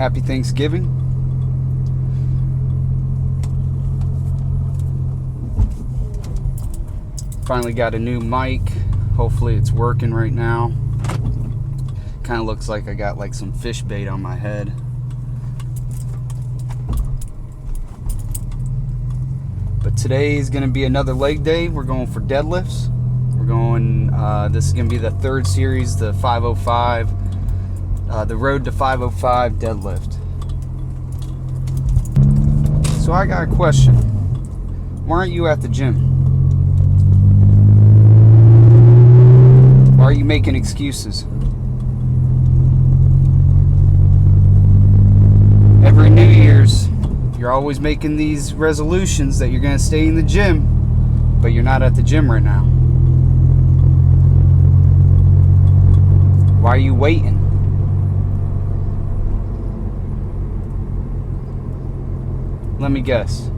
Happy Thanksgiving. Finally got a new mic. Hopefully it's working right now. Kind of looks like I got like some fish bait on my head. But today is going to be another leg day. We're going for deadlifts. We're going, this is going to be the third series, the 505, the road to 505 deadlift. So I got a question. Why aren't you at the gym? Why are you making excuses? Every New Year's, you're always making these resolutions that you're going to stay in the gym, but you're not at the gym right now. Why are you waiting? Let me guess.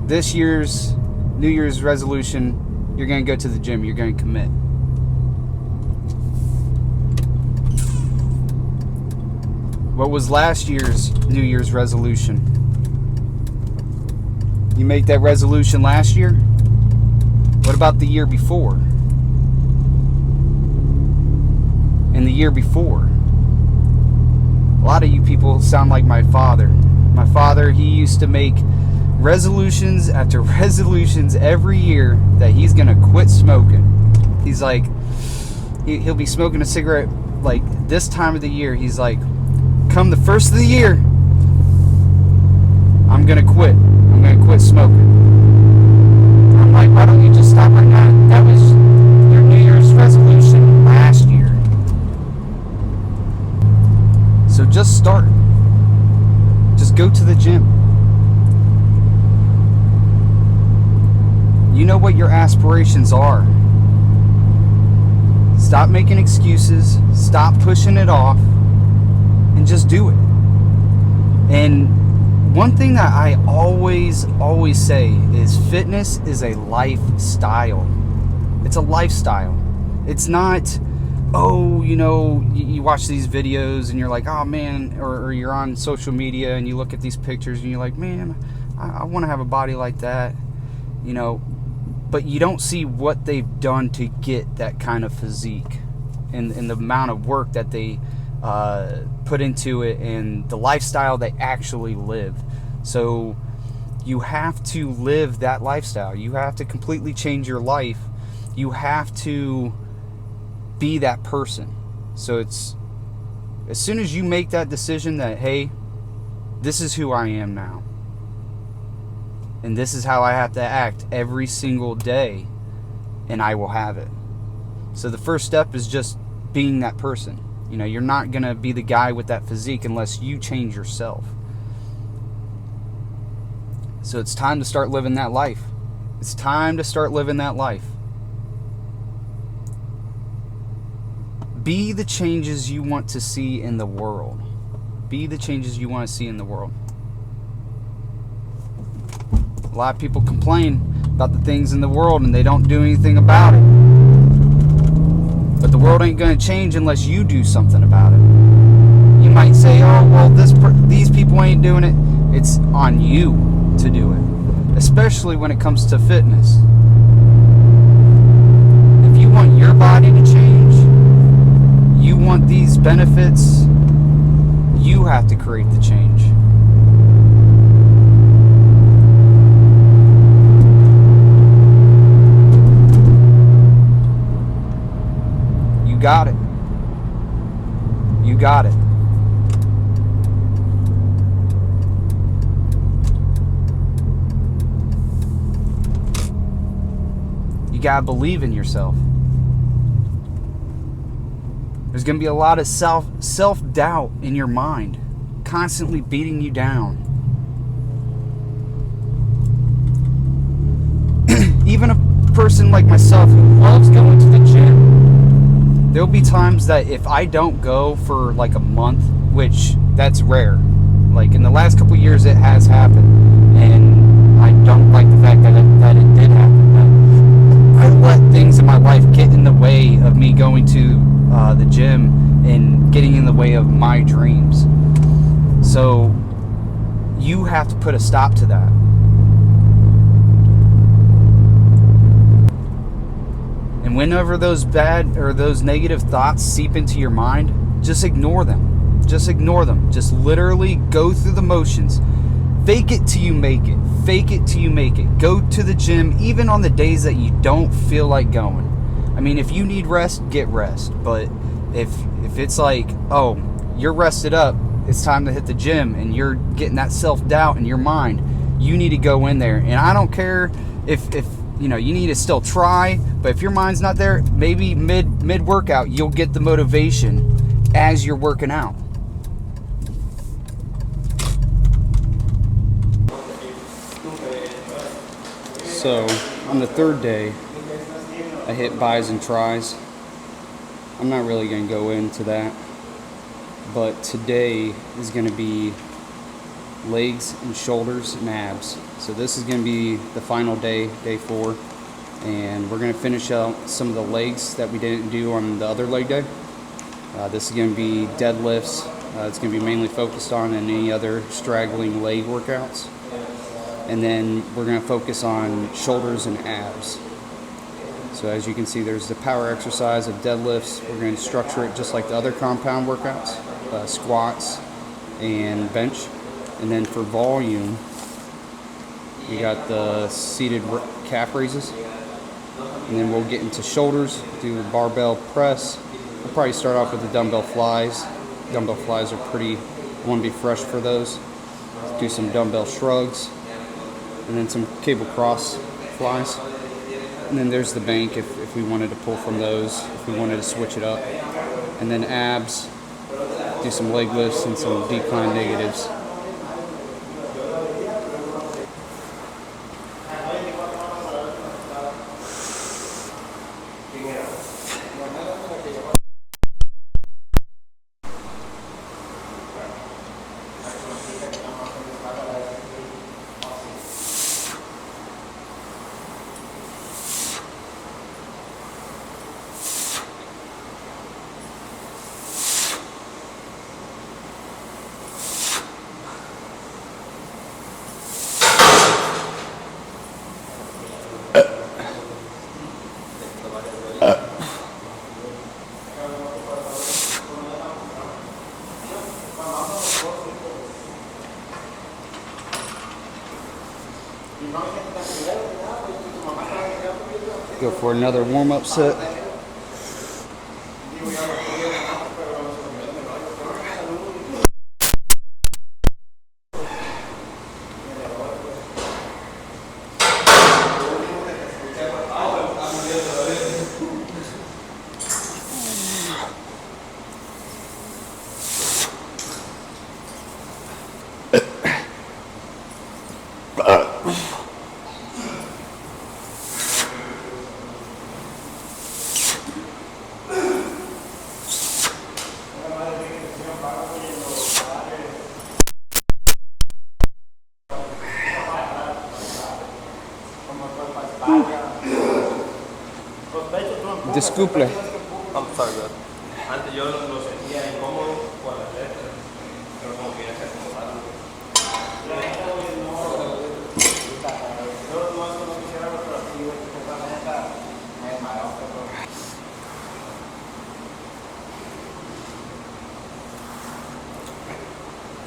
This year's New Year's resolution, you're going to go to the gym, you're going to commit. What was last year's New Year's resolution? You make that resolution last year? What about the year before? And the year before? A lot of you people sound like my father. My father, he used to make resolutions after resolutions every year that he's going to quit smoking. He's like, he'll be smoking a cigarette like this time of the year. He's like, come the first of the year, I'm going to quit. I'm going to quit smoking. I'm like, why don't you just stop right now? That was your New Year's resolution last year. So just start. Just go to the gym. You know what your aspirations are. Stop making excuses. Stop pushing it off. And just do it. And one thing that I always say is fitness is a lifestyle. It's a lifestyle. It's not, oh, you know, you watch these videos and you're like, oh man, or you're on social media and you look at these pictures and you're like, man, I want to have a body like that, you know, but you don't see what they've done to get that kind of physique and the amount of work that they put into it and the lifestyle they actually live. So you have to live that lifestyle. You have to completely change your life. You have to be that person. So it's as soon as you make that decision that, hey, this is who I am now, and this is how I have to act every single day, and I will have it. So the first step is just being that person. You know, you're not going to be the guy with that physique unless you change yourself. So it's time to start living that life. It's time to start living that life. Be the changes you want to see in the world. Be the changes you want to see in the world. A lot of people complain about the things in the world and they don't do anything about it. But the world ain't going to change unless you do something about it. You might say, oh, well, these people ain't doing it. It's on you to do it. Especially when it comes to fitness. If you want your body to change, you want these benefits, you have to create the change. You got it. You got it. You gotta believe in yourself. There's gonna be a lot of self-doubt in your mind, constantly beating you down. Even a person like myself who loves going to the gym, there'll be times that if I don't go for like a month, which that's rare, like in the last couple of years it has happened, and I don't like the fact that it did happen. I let things in my life get in the way of me going to the gym and getting in the way of my dreams. put a stop to that. And whenever those bad or those negative thoughts seep into your mind, just ignore them. Just ignore them. Just literally go through the motions. Fake it till you make it. Fake it till you make it. Go to the gym even on the days that you don't feel like going. I mean, if you need rest, get rest. But if it's like, oh, you're rested up, it's time to hit the gym, and you're getting that self-doubt in your mind, you need to go in there. And I don't care if you know, you need to still try, but if your mind's not there, maybe mid workout you'll get the motivation as you're working out. So on the third day, I hit bis and tris. I'm not really going to go into that, but today is going to be legs and shoulders and abs. So this is going to be the final day, day 4, and we're going to finish out some of the legs that we didn't do on the other leg day. This is going to be deadlifts. It's going to be mainly focused on any other straggling leg workouts. And then we're going to focus on shoulders and abs. So as you can see, there's the power exercise of deadlifts. We're going to structure it just like the other compound workouts, squats and bench. And then for volume, we got the seated calf raises. And then we'll get into shoulders, do the barbell press. We'll probably start off with the dumbbell flies. Dumbbell flies are pretty, want to be fresh for those. Do some dumbbell shrugs. And then some cable cross flies. And then there's the bank if we wanted to pull from those, if we wanted to switch it up. And then abs, do some leg lifts and some decline negatives. Go for another warm-up set. Disculpe. I'm sorry, bro. Antes yo lo sentía incómodo por la letra, pero como que ya se acomodaron.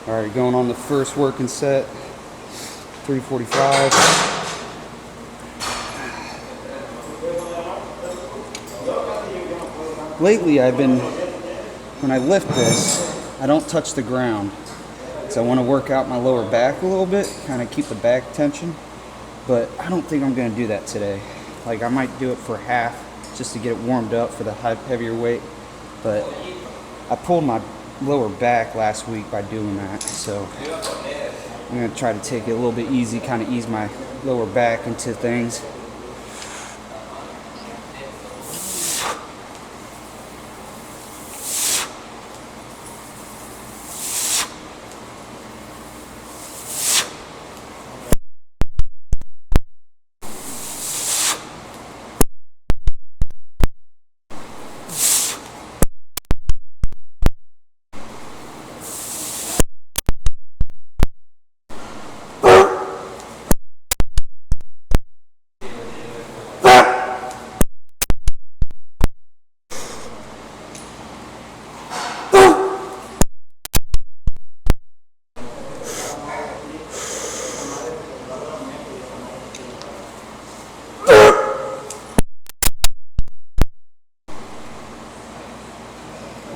All right, going on the first working set, 345. Lately, I've been, when I lift this, I don't touch the ground. So I want to work out my lower back a little bit, kind of keep the back tension. But I don't think I'm going to do that today. Like, I might do it for half just to get it warmed up for the heavier weight. But I pulled my lower back last week by doing that. So I'm going to try to take it a little bit easy, kind of ease my lower back into things.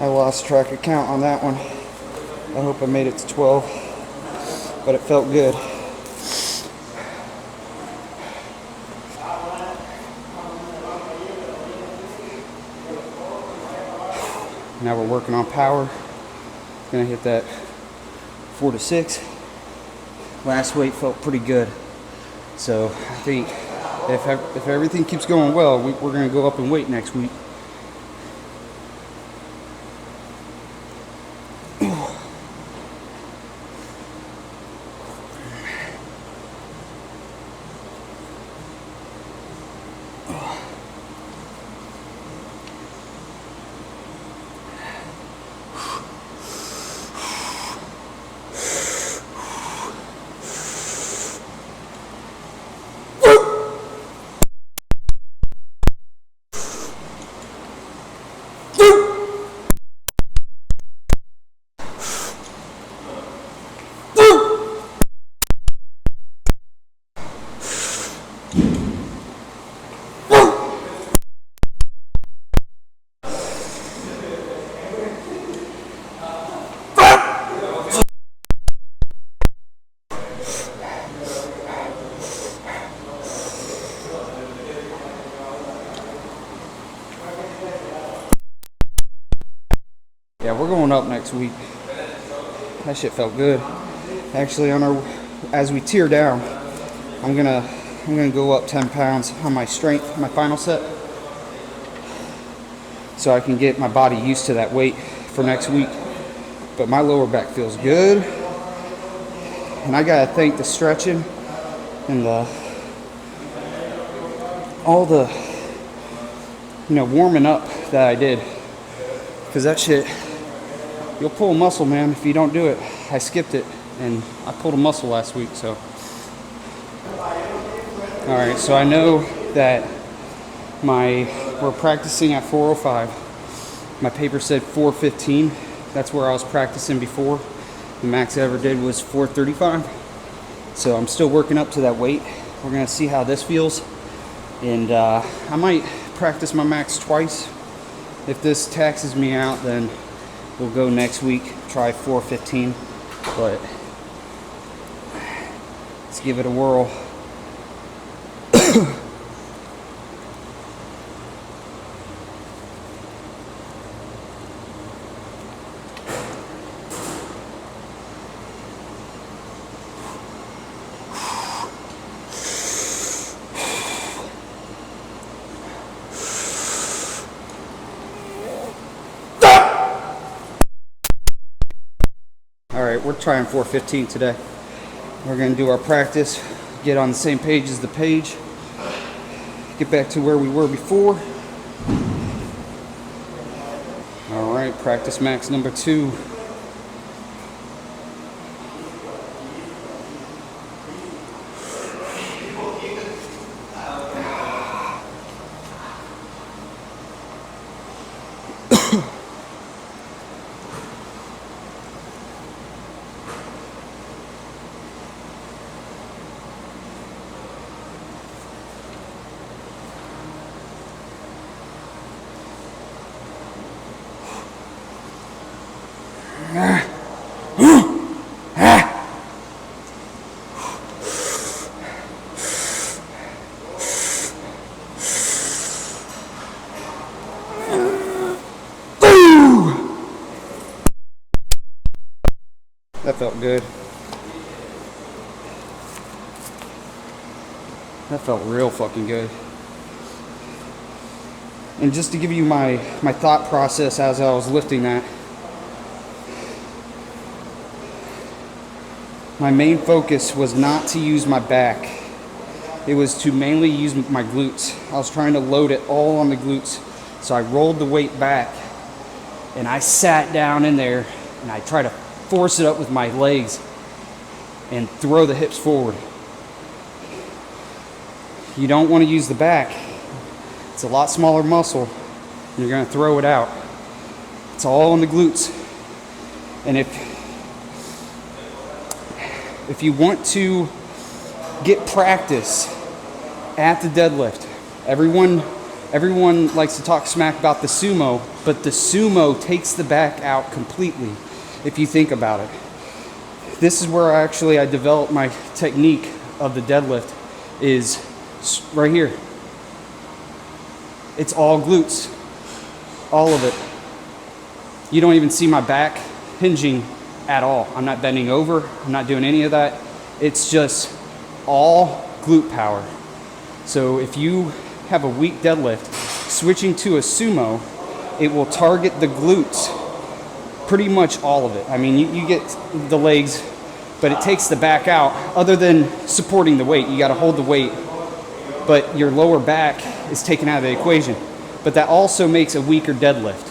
I lost track of count on that one. I hope I made it to 12, but it felt good. Now we're working on power. Gonna hit that 4 to 6. Last weight felt pretty good. So I think if everything keeps going well, we're gonna go up in weight next week. Yeah, we're going up next week. That shit felt good. Actually, as we tear down, I'm gonna go up 10 pounds on my strength, my final set, so I can get my body used to that weight for next week. But my lower back feels good, and I gotta thank the stretching and all the warming up that I did, because that shit, you'll pull a muscle, man, if you don't do it. I skipped it, and I pulled a muscle last week, so. All right, so I know that we're practicing at 405. My paper said 415. That's where I was practicing before. The max I ever did was 435. So I'm still working up to that weight. We're gonna see how this feels. And I might practice my max twice. If this taxes me out, then we'll go next week, try 415, but let's give it a whirl. All right, we're trying 415 today. We're gonna do our practice, get on the same page as the page, get back to where we were before. All right, practice max number 2. That felt good. That felt real fucking good. And just to give you my thought process as I was lifting that, my main focus was not to use my back. It was to mainly use my glutes. I was trying to load it all on the glutes. So I rolled the weight back and I sat down in there and I tried to force it up with my legs and throw the hips forward. You don't want to use the back. It's a lot smaller muscle. And you're going to throw it out. It's all in the glutes. And if you want to get practice at the deadlift, everyone Everyone likes to talk smack about the sumo, but the sumo takes the back out completely if you think about it. This is where I developed my technique of the deadlift, is right here. It's all glutes, all of it. You don't even see my back hinging at all. I'm not bending over, I'm not doing any of that. It's just all glute power. So if you have a weak deadlift, switching to a sumo, it will target the glutes, pretty much all of it. I mean, you get the legs, but it takes the back out. Other than supporting the weight, you got to hold the weight, but your lower back is taken out of the equation. But that also makes a weaker deadlift,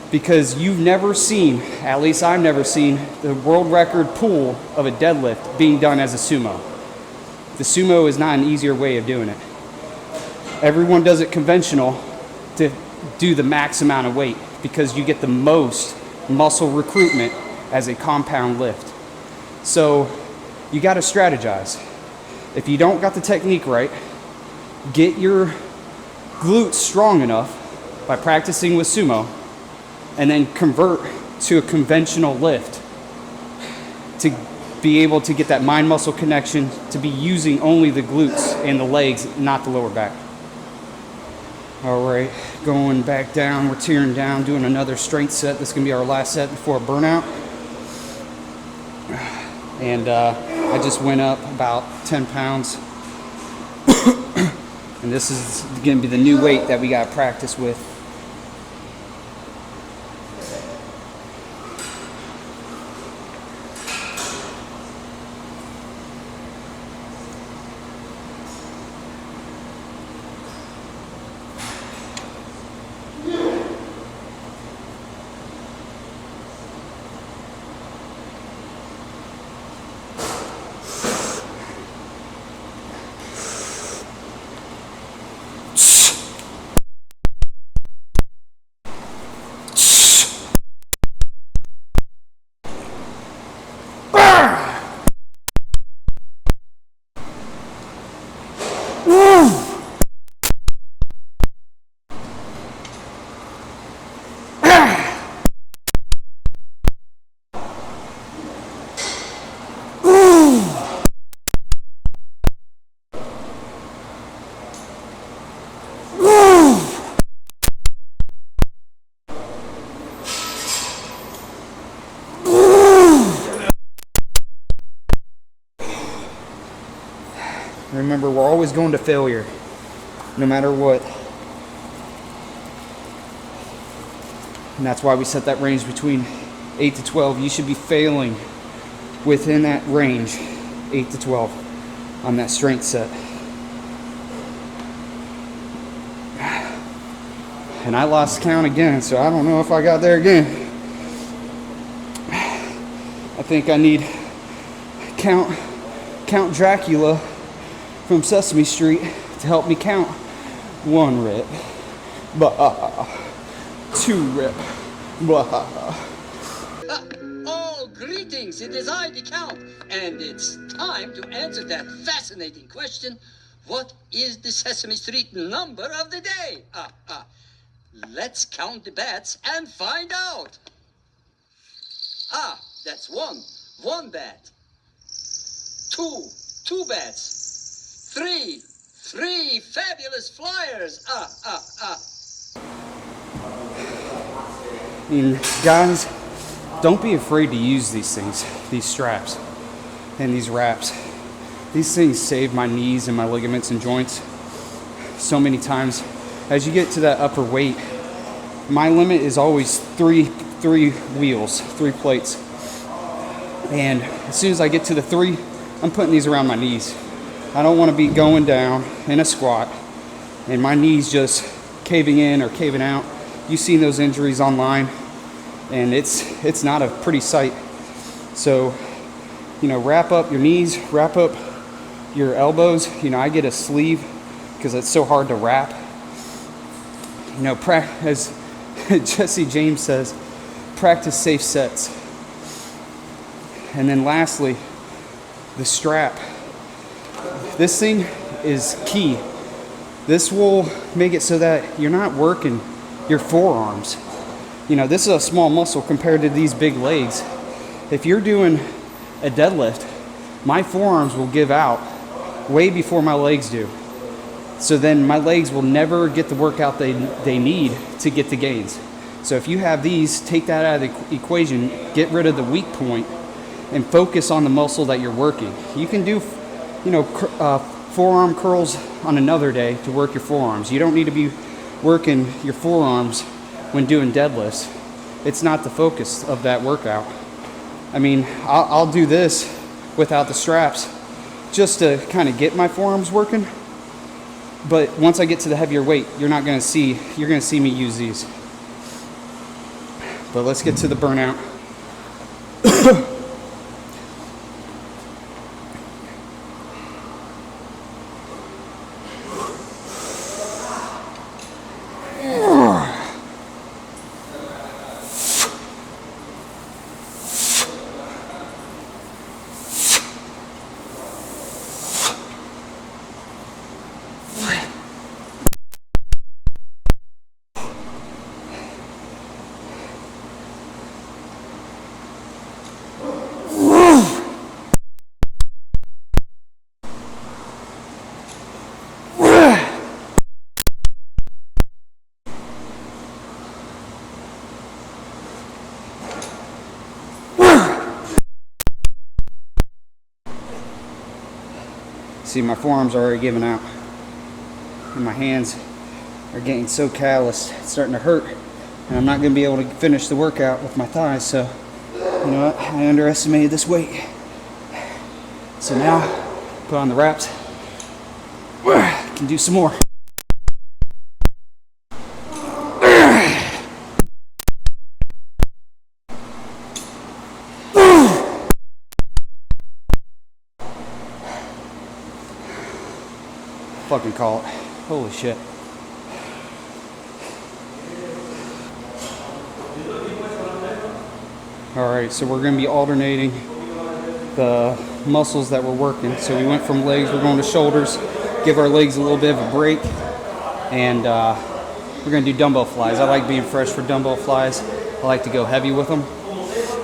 because you've never seen, at least I've never seen, the world record pull of a deadlift being done as a sumo. The sumo is not an easier way of doing it. Everyone does it conventional to do the max amount of weight, because you get the most muscle recruitment as a compound lift. So you got to strategize. If you don't got the technique right, get your glutes strong enough by practicing with sumo, and then convert to a conventional lift to be able to get that mind muscle connection, to be using only the glutes and the legs, not the lower back. All right, going back down, we're tearing down, doing another strength set. This is gonna be our last set before a burnout. And I just went up about 10 pounds. And this is gonna be the new weight that we gotta practice with. Remember, we're always going to failure, no matter what. And that's why we set that range between 8 to 12. You should be failing within that range, 8 to 12, on that strength set. And I lost count again, so I don't know if I got there again. I think I need Count Dracula from Sesame Street to help me count. 1 rep, 2 rep, Oh, greetings, it is I, the Count, and it's time to answer that fascinating question: what is the Sesame Street number of the day? Let's count the bats and find out. That's 1 bat. 2 bats. 3 fabulous flyers. I mean, guys, don't be afraid to use these things, these straps and these wraps. These things save my knees and my ligaments and joints so many times. As you get to that upper weight, my limit is always three wheels, 3 plates. And as soon as I get to the 3, I'm putting these around my knees. I don't want to be going down in a squat and my knees just caving in or caving out. You've seen those injuries online, and it's not a pretty sight. So, wrap up your knees, wrap up your elbows. I get a sleeve because it's so hard to wrap. As Jesse James says, practice safe sets. And then lastly, the strap. This thing is key This will make it so that you're not working your forearms. You know, this is a small muscle compared to these big legs. If you're doing a deadlift, my forearms will give out way before my legs do. So then my legs will never get the workout they need to get the gains. So if you have these, take that out of the equation, get rid of the weak point, and focus on the muscle that you're working. You can do, you know, forearm curls on another day to work your forearms. You don't need to be working your forearms when doing deadlifts. It's not the focus of that workout. I mean, I'll do this without the straps just to kind of get my forearms working. But once I get to the heavier weight, you're going to see me use these. But let's get to the burnout. See, my forearms are already giving out, and my hands are getting so calloused, it's starting to hurt, and I'm not going to be able to finish the workout with my thighs. So, you know what? I underestimated this weight. So now, put on the wraps. Can do some more. Fucking call it. Holy shit. Alright, so we're going to be alternating the muscles that we're working. So we went from legs, we're going to shoulders, give our legs a little bit of a break, and we're going to do dumbbell flies. I like being fresh for dumbbell flies. I like to go heavy with them,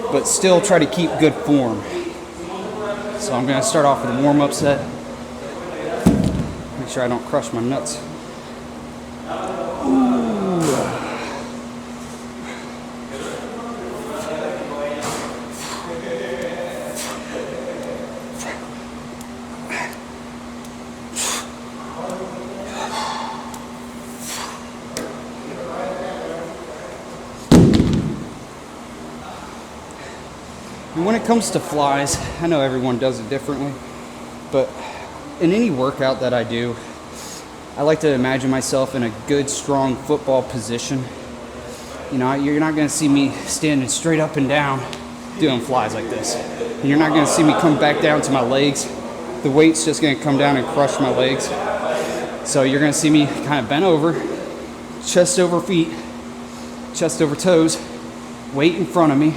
but still try to keep good form. So I'm going to start off with a warm-up set. Make sure I don't crush my nuts. And when it comes to flies, I know everyone does it differently, but in any workout that I do, I like to imagine myself in a good, strong football position. You know, you're not going to see me standing straight up and down doing flies like this. And you're not going to see me come back down to my legs. The weight's just going to come down and crush my legs. So you're going to see me kind of bent over, chest over feet, chest over toes, weight in front of me.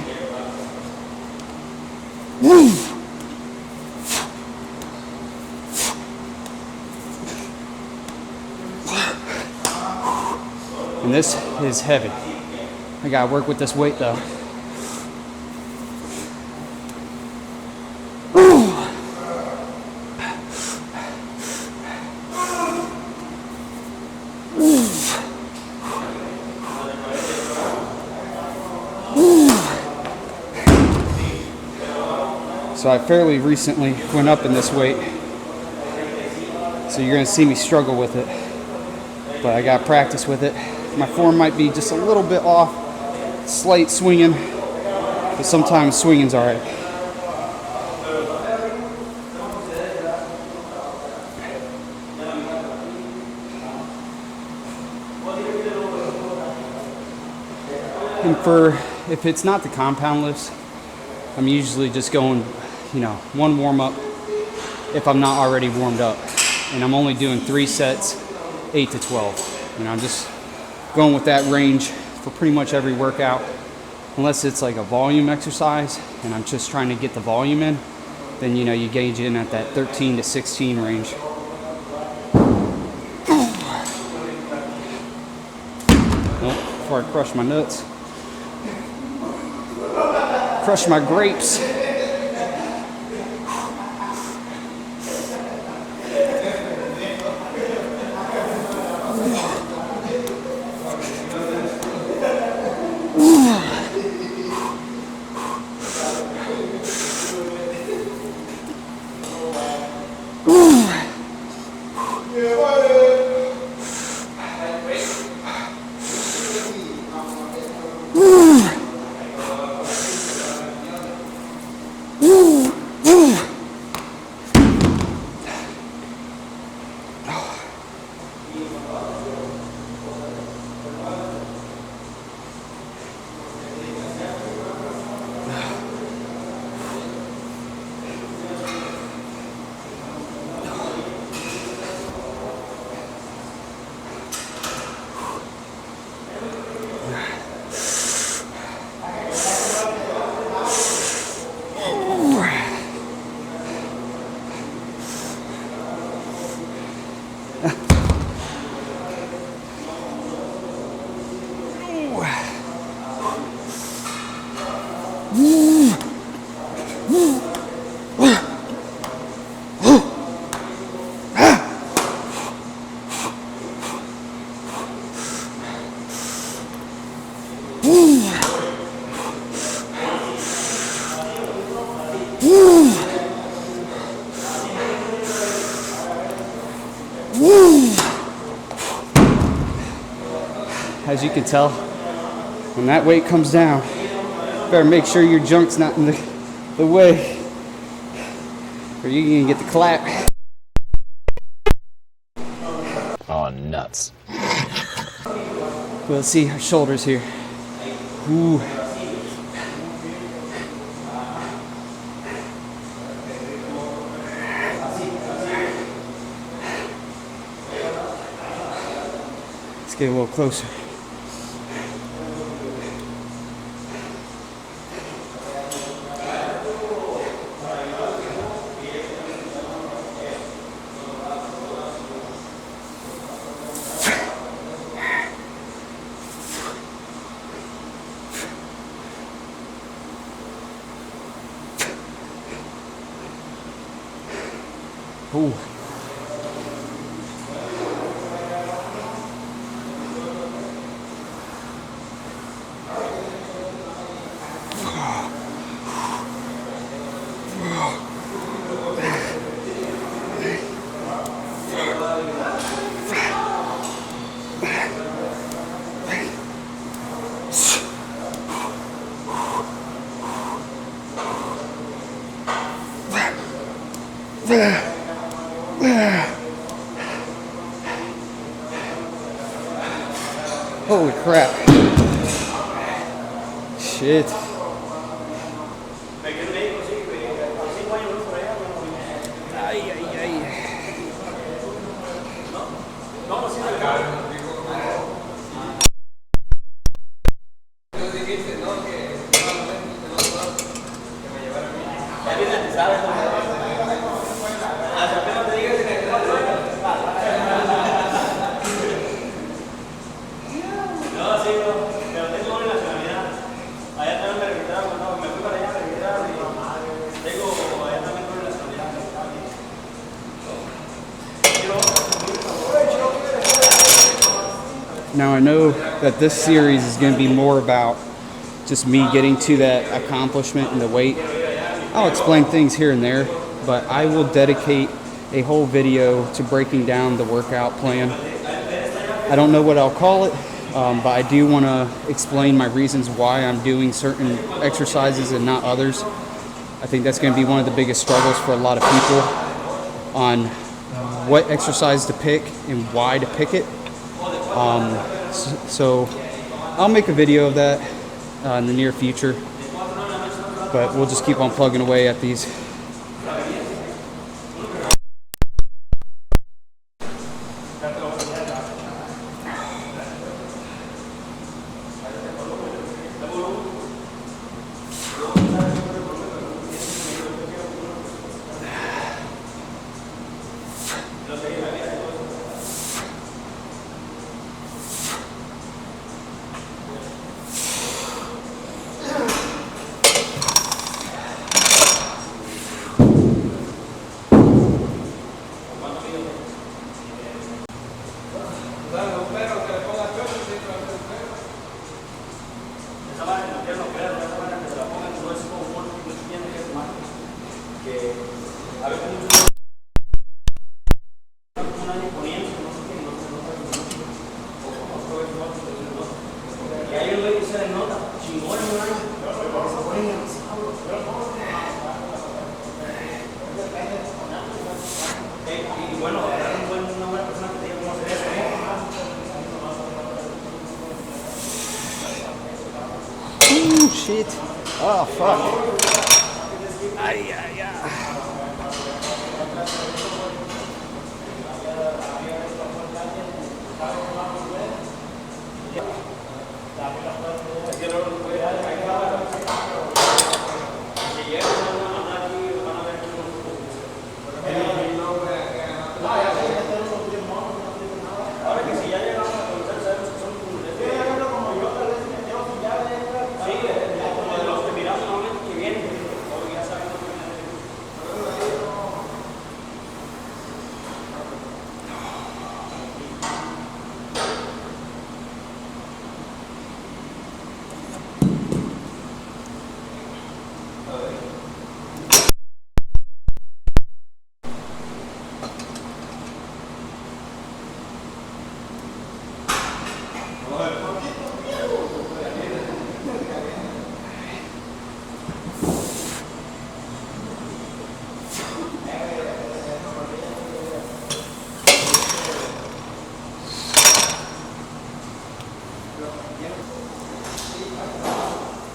Woo! And this is heavy. I gotta work with this weight though. So I fairly recently went up in this weight, so you're gonna see me struggle with it, but I got practice with it. My form might be just a little bit off, slight swinging, but sometimes swinging's all right. And if it's not the compound lifts, I'm usually just going, you know, one warm up if I'm not already warmed up. And I'm only doing 3 sets, 8 to 12. You know, I'm just going with that range for pretty much every workout, unless it's like a volume exercise and I'm just trying to get the volume in, then, you know, you gauge in at that 13 to 16 range. before I crush my nuts. Crush my grapes. As you can tell, when that weight comes down, better make sure your junk's not in the way, or you're gonna get the clap. Oh, nuts. Well, let's see our shoulders here. Ooh. Let's get a little closer. Ooh. Holy crap. Shit. Ay, ay, ay. Now I know that this series is going to be more about just me getting to that accomplishment and the weight. I'll explain things here and there, but I will dedicate a whole video to breaking down the workout plan. I don't know what I'll call it, but I do want to explain my reasons why I'm doing certain exercises and not others. I think that's going to be one of the biggest struggles for a lot of people on what exercise to pick and why to pick it. So I'll make a video of that in the near future, but we'll just keep on plugging away at these. shit. Oh, fuck. Ay, ay, ay.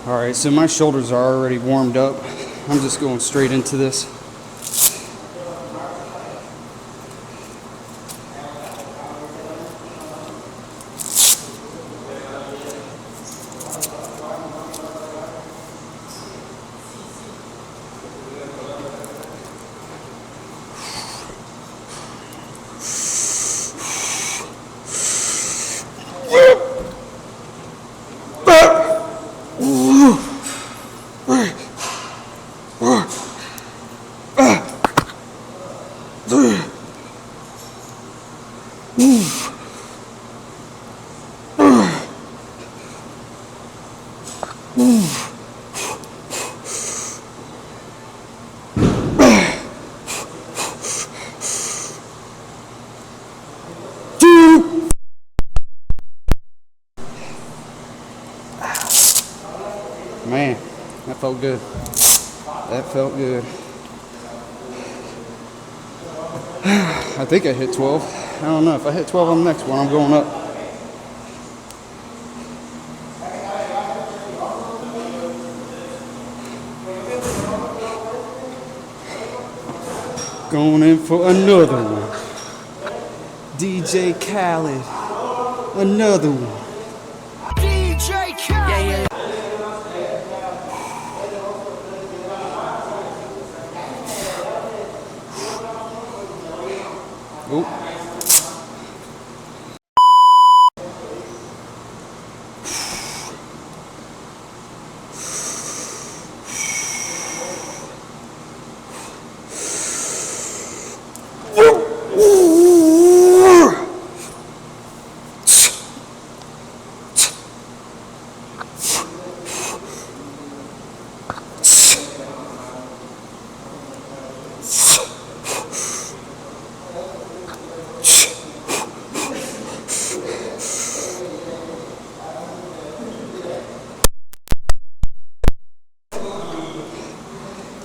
All right, so my shoulders are already warmed up. I'm just going straight into this. Man, that felt good. That felt good. I think I hit 12. I don't know. If I hit 12 on the next one, I'm going up. Going in for another one. DJ Khaled. Another one. DJ Khaled. Oop.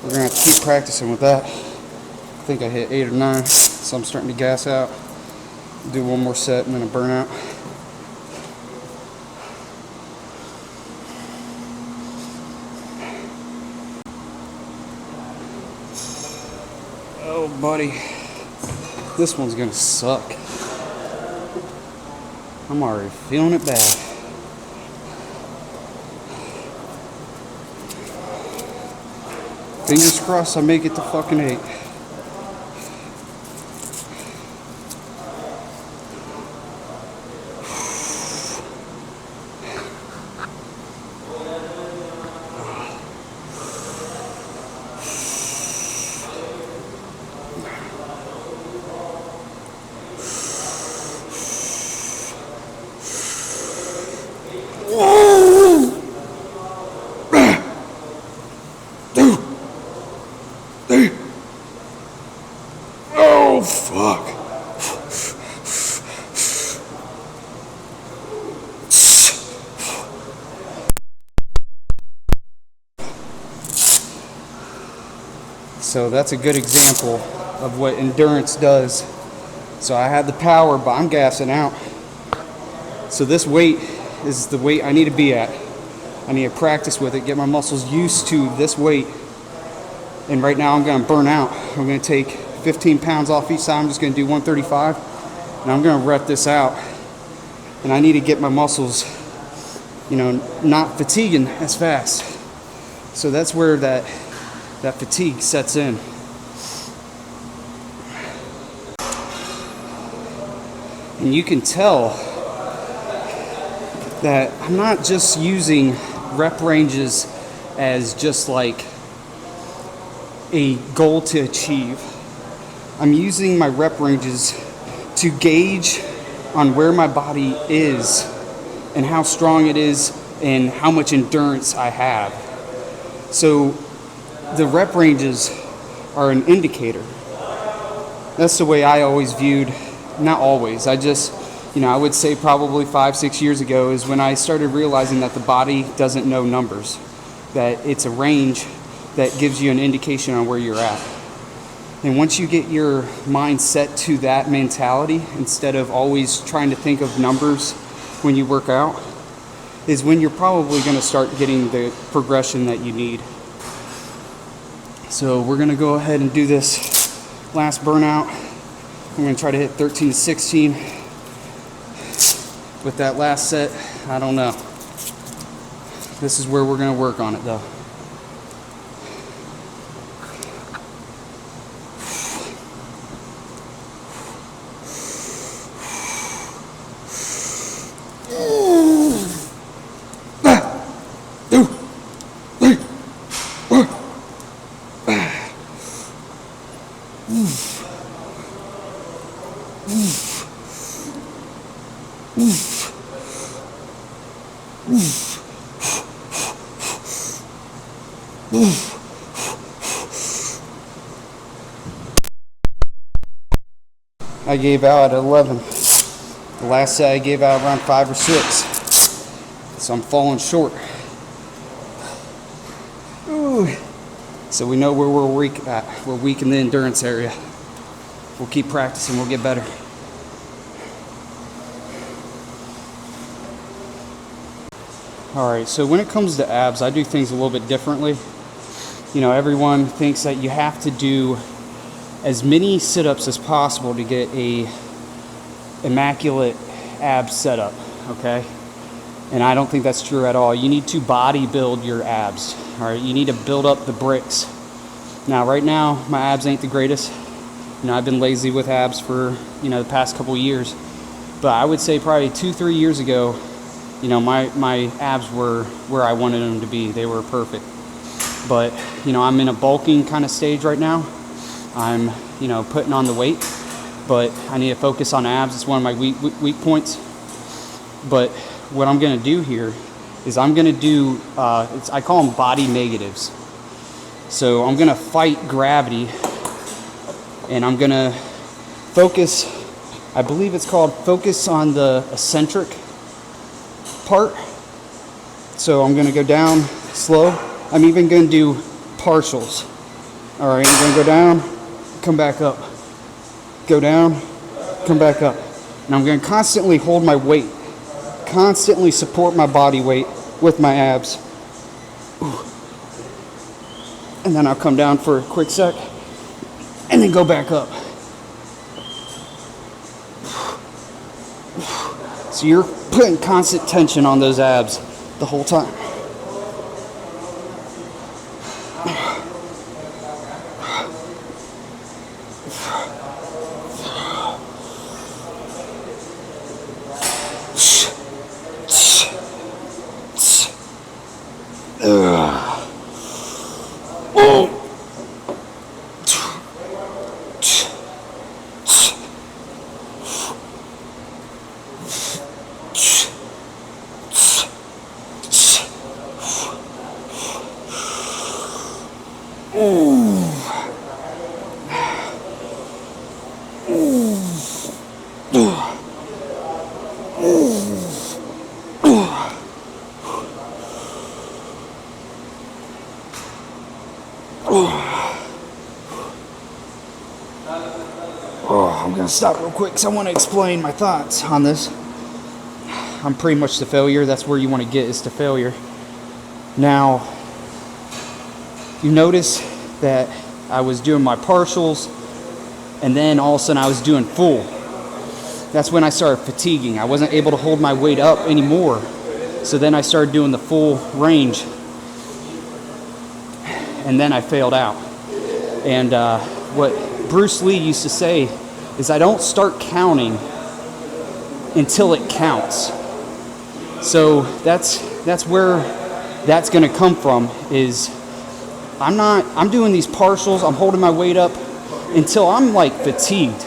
We're gonna have to keep practicing with that. I think I hit 8 or 9, so I'm starting to gas out. Do one more set and then a burnout. Oh, buddy, this one's gonna suck. I'm already feeling it bad. Fingers crossed I make it to fucking 8. Oh, fuck. So that's a good example of what endurance does. So I have the power, but I'm gassing out. So this weight is the weight I need to be at. I need to practice with it, get my muscles used to this weight. And right now I'm going to burn out. I'm going to take 15 pounds off each side. I'm just going to do 135. And I'm going to rep this out. And I need to get my muscles, not fatiguing as fast. So that's where that fatigue sets in. And you can tell that I'm not just using rep ranges as just like a goal to achieve. I'm using my rep ranges to gauge on where my body is and how strong it is and how much endurance I have. So the rep ranges are an indicator. That's the way I always viewed, not always, I would say probably 5-6 years ago is when I started realizing that the body doesn't know numbers, that it's a range that gives you an indication on where you're at. And once you get your mind set to that mentality, instead of always trying to think of numbers when you work out, is when you're probably going to start getting the progression that you need. So we're going to go ahead and do this last burnout. I'm going to try to hit 13 to 16 with that last set. I don't know. This is where we're going to work on it though. I gave out at 11. The last set I gave out around 5 or 6. So I'm falling short. Ooh. So we know where we're weak at. We're weak in the endurance area. We'll keep practicing, we'll get better. Alright, so when it comes to abs, I do things a little bit differently. Everyone thinks that you have to do as many sit-ups as possible to get a immaculate ab setup, okay? And I don't think that's true at all. You need to body build your abs, all right? You need to build up the bricks. Now, right now, my abs ain't the greatest. I've been lazy with abs for, the past couple years. But I would say probably 2-3 years ago, my abs were where I wanted them to be. They were perfect. But, I'm in a bulking kind of stage right now. I'm, putting on the weight, but I need to focus on abs. It's one of my weak points. But what I'm going to do here is I'm going to do, I call them body negatives. So I'm going to fight gravity, and I'm going to focus, I believe it's called focus on the eccentric part. So I'm going to go down slow. I'm even going to do partials. All right, I'm going to go down, come back up. Go down, come back up. And I'm going to constantly hold my weight, constantly support my body weight with my abs. Ooh. And then I'll come down for a quick sec, and then go back up. So you're putting constant tension on those abs the whole time. I'm gonna stop real quick because I want to explain my thoughts on this. I'm pretty much to failure. That's where you want to get, is to failure. Now, you notice that I was doing my partials, and then all of a sudden I was doing full. That's when I started fatiguing. I wasn't able to hold my weight up anymore. So then I started doing the full range, and then I failed out. And what Bruce Lee used to say is, I don't start counting until it counts. So that's where that's going to come from. Is I'm doing these partials, I'm holding my weight up until I'm like fatigued,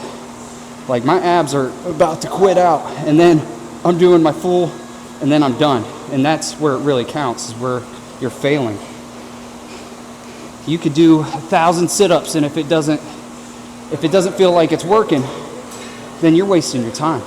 like my abs are about to quit out, and then I'm doing my full, and then I'm done. And that's where it really counts, is where you're failing. You could do 1,000 sit-ups, and if it doesn't feel like it's working, then you're wasting your time.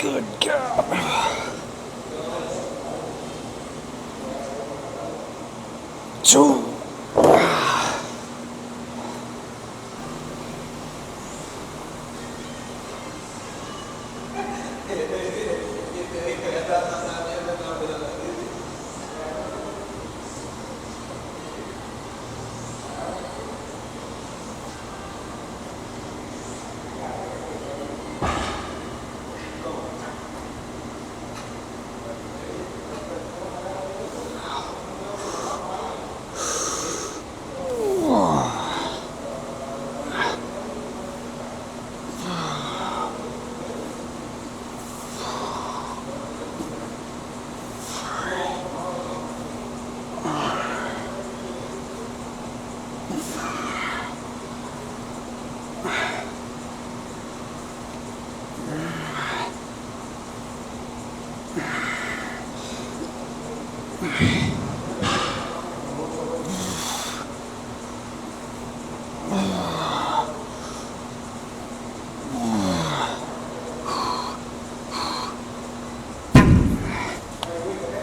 Good God. 2.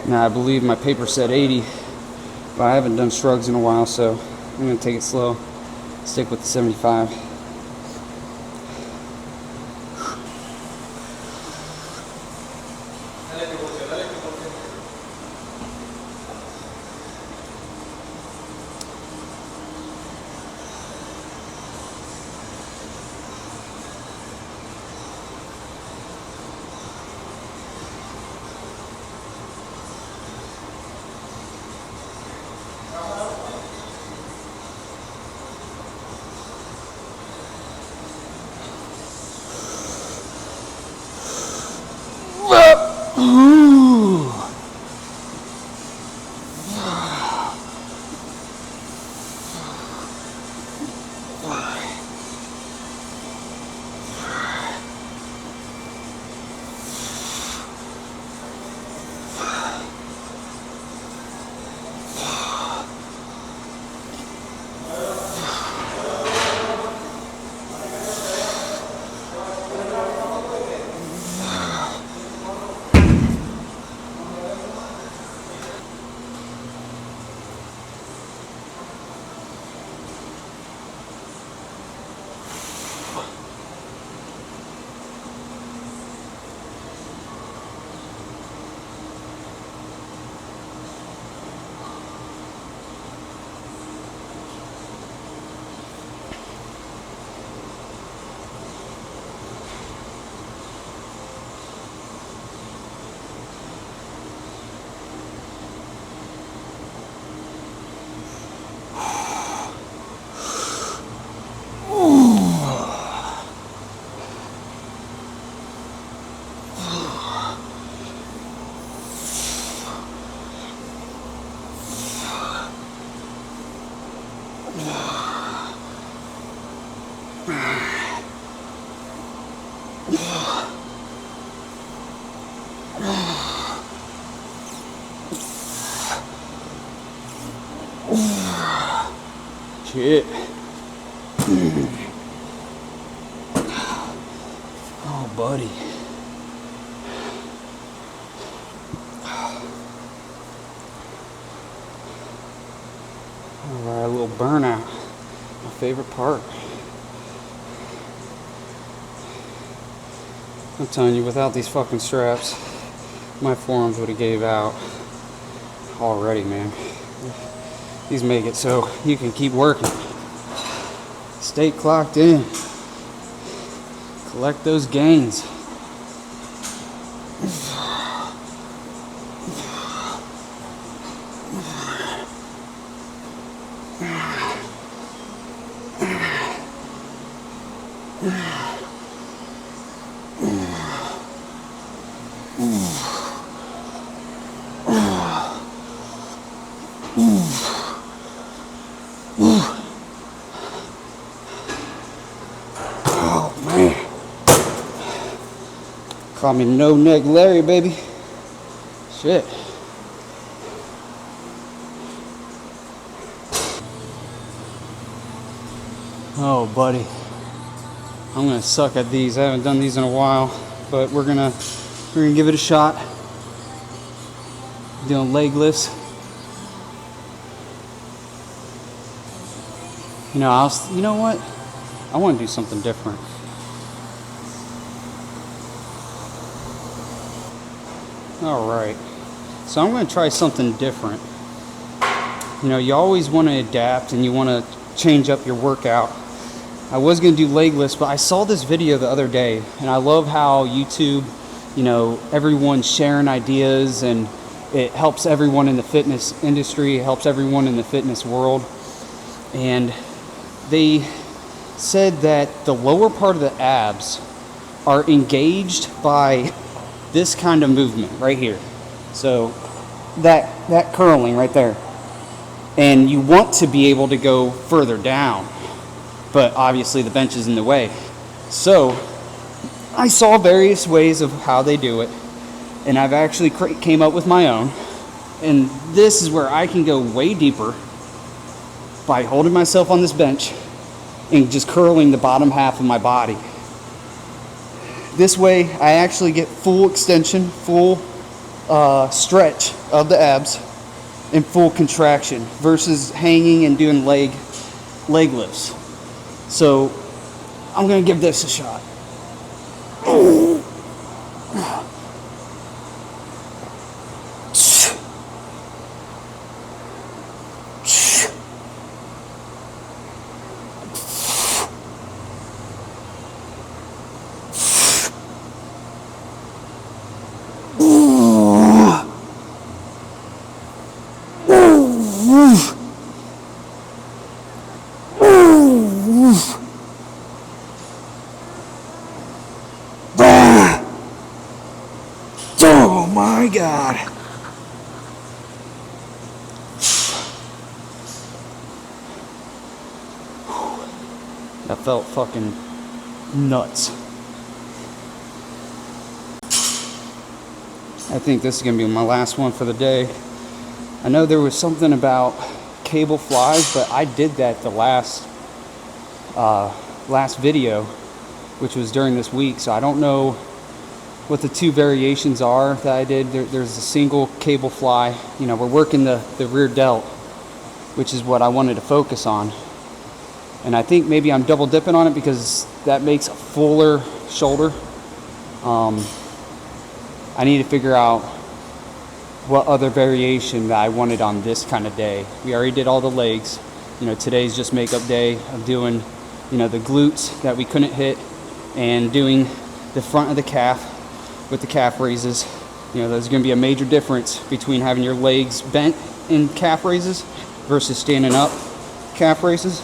Now I believe my paper said 80, but I haven't done shrugs in a while, so I'm going to take it slow, stick with the 75. Ooh. Shit. Oh, buddy. All right, a little burnout. My favorite part. I'm telling you, without these fucking straps, my forearms would have gave out already, man. These make it so you can keep working. Stay clocked in. Collect those gains. Oh man. Call me No Neck Larry, baby. Shit. Oh, buddy. I'm gonna suck at these. I haven't done these in a while, but we're gonna give it a shot. Doing leg lifts. You know what? I want to do something different. All right. So I'm going to try something different. You know, you always want to adapt and you want to change up your workout. I was going to do leg lifts, but I saw this video the other day, and I love how YouTube, you know, everyone's sharing ideas, and it helps everyone in the fitness industry, it helps everyone in the fitness world. And they said that the lower part of the abs are engaged by this kind of movement right here. So that curling right there. And you want to be able to go further down, but obviously the bench is in the way. So I saw various ways of how they do it, and I've actually came up with my own. And this is where I can go way deeper by holding myself on this bench and just curling the bottom half of my body. This way I actually get full extension, full stretch of the abs, and full contraction versus hanging and doing leg lifts. So I'm gonna give this a shot. my God. That felt fucking nuts. I think this is gonna be my last one for the day. I know there was something about cable flies, but I did that the last video, which was during this week, so I don't know what the two variations are that I did. There's a single cable fly. You know, we're working the rear delt, which is what I wanted to focus on. And I think maybe I'm double dipping on it because that makes a fuller shoulder. I need to figure out what other variation that I wanted on this kind of day. We already did all the legs. You know, today's just makeup day of doing, you know, the glutes that we couldn't hit and doing the front of the calf with the calf raises. You know, there's going to be a major difference between having your legs bent in calf raises versus standing up calf raises.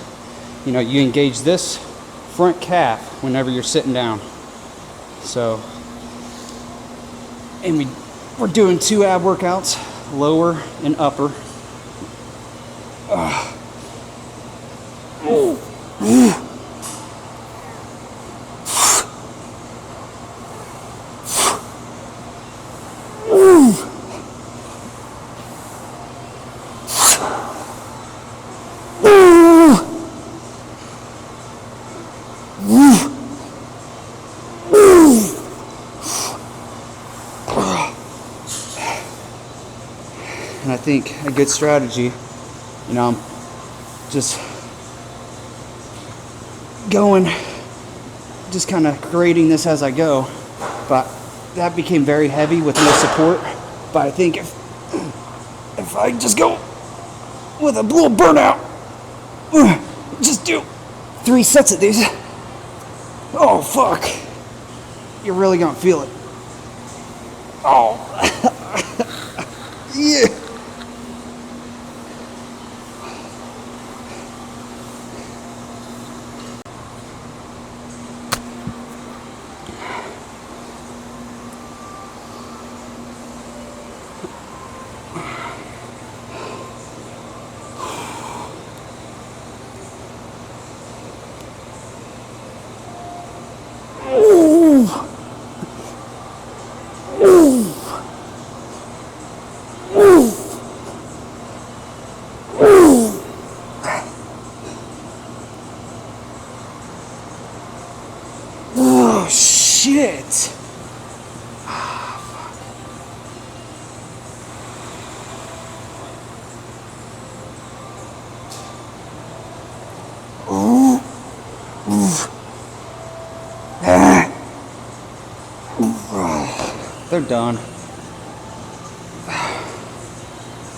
You know, you engage this front calf whenever you're sitting down. So, and we're doing 2 ab workouts, lower and upper. And I think a good strategy, you know, I'm just going, just kind of grading this as I go, but that became very heavy with no support. But I think if I just go with a little burnout, just do 3 sets of these, oh fuck, you're really gonna feel it. Oh, yeah. Oh shit. They're done.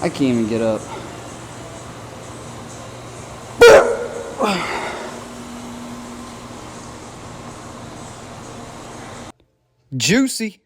I can't even get up. Juicy.